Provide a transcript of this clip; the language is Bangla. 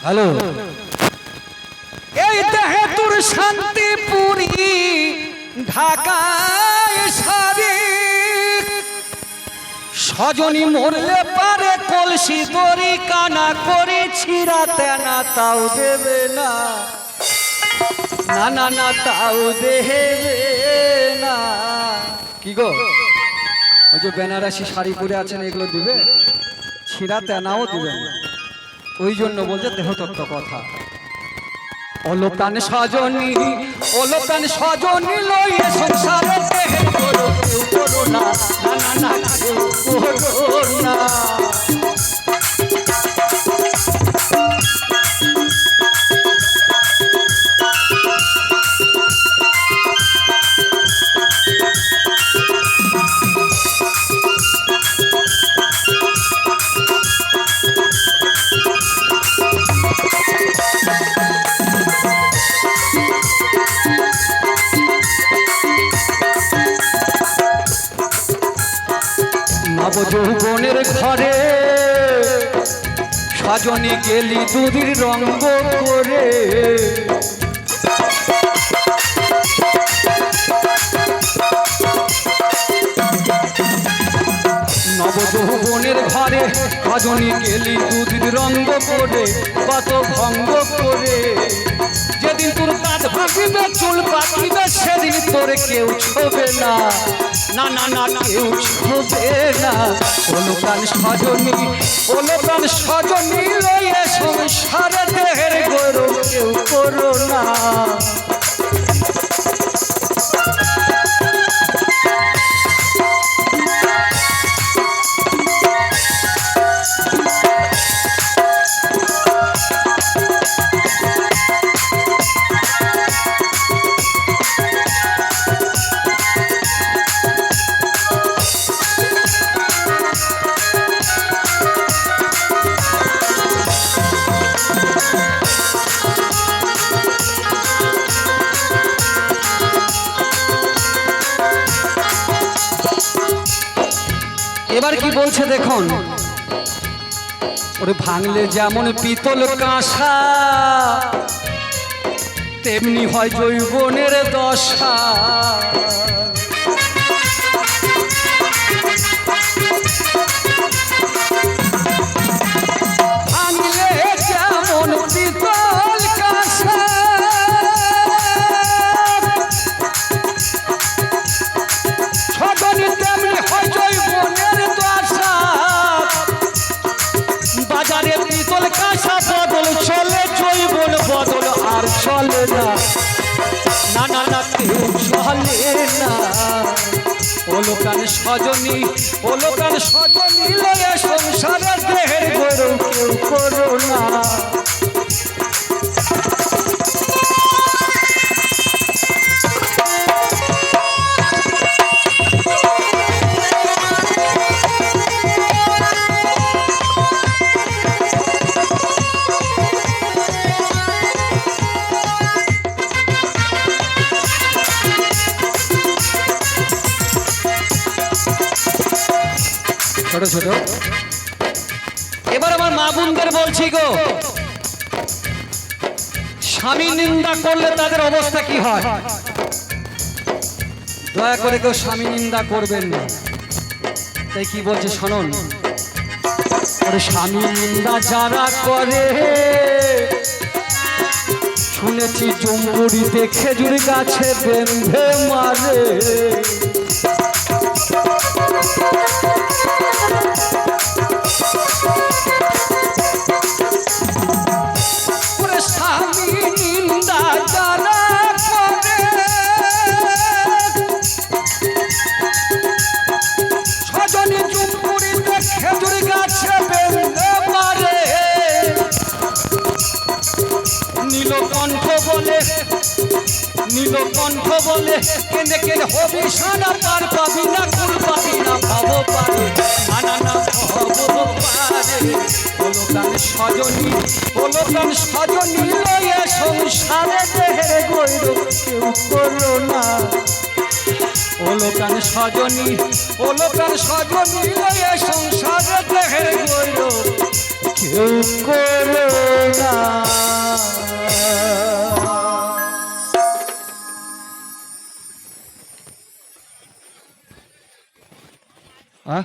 হ্যালো, এই দেহে তোর শান্তিপুরি ঢাকায় সারি সজনী মরলে পারে কলসি দড়ি কানা করে ছিড়াতে না তাও দেবে না, না না না তাও দেবে না। কি গো, ওই যে বেনারসি শাড়ি পরে আছেন এগুলো দিবে? ছিড়াতে নাও দিবে না। ওই জন্য বলছে দেহতত্ত্ব কথা। অলকান সজনী, অলকান সজনী লইয়ে সংসারে দেহে করো কেউ করো না, না না না কেউ করো না। যৌবনের ঘরে সজনী গেলি দুধের রঙ্গ করে, নবযৌবনের ঘরে সজনী গেলি দুধের রঙ্গ করে, কত ভঙ্গ করে। যেদিন তোর কাঁধ ভাঙিবে চুল পাকিবে সেদিন তোর কেউ ছোবে না, না না না কেউ ছোবে না। অলকান সজনী, অলকান সজনী লইয়ে সংসারে দেহের গৌরব কেউ করো না। এবার কি বলছে দেখুন, ওরে ভাঙলে যেমন পিতল কাঁসা তেমনি হয় যৌবনের দশা। ভাঙলে যেমন পিতল কাঁসা সজনী তেমনি হয় যৌবনের দশা। বাজারে পিতল কাঁসা বদল চলে, যৌবন বদল আর চলে না, না না না কেউ চলে না। অলকান সজনী, অলকান সজনী লয়ে সংসারে দেহের গৌরব কেউ করো না। ছোট ছোট এবার আমার মা বোনদের বলছি গো, স্বামী নিন্দা করলে তাদের অবস্থা কি হয়? দয়া করে কেউ স্বামী নিন্দা করবেন না। তাই কি বলছে শুনুন, স্বামী নিন্দা যারা করে শুনেছি জম্বুরিতে খেজুর গাছে বেঁধে মারে। স্বামী নিন্দা যারা করে সজনী জম্বুরিতে খেজুর গাছে বেঁধে মারে। নীলকণ্ঠ বলে, নীলকণ্ঠ বলে কেনে কেনে হবি সানা পার পাবি না, কুল পাবি না ভাব পারে, না না ভাব পারে। অলকান সজনী, অলকান সজনী লয়ে সংসারে দেহের গৌরব কেউ করো না। অলকান সজনী, অলকান সজনী লয়ে সংসারে দেহের গৌরব কেউ করো না। হ্যাঁ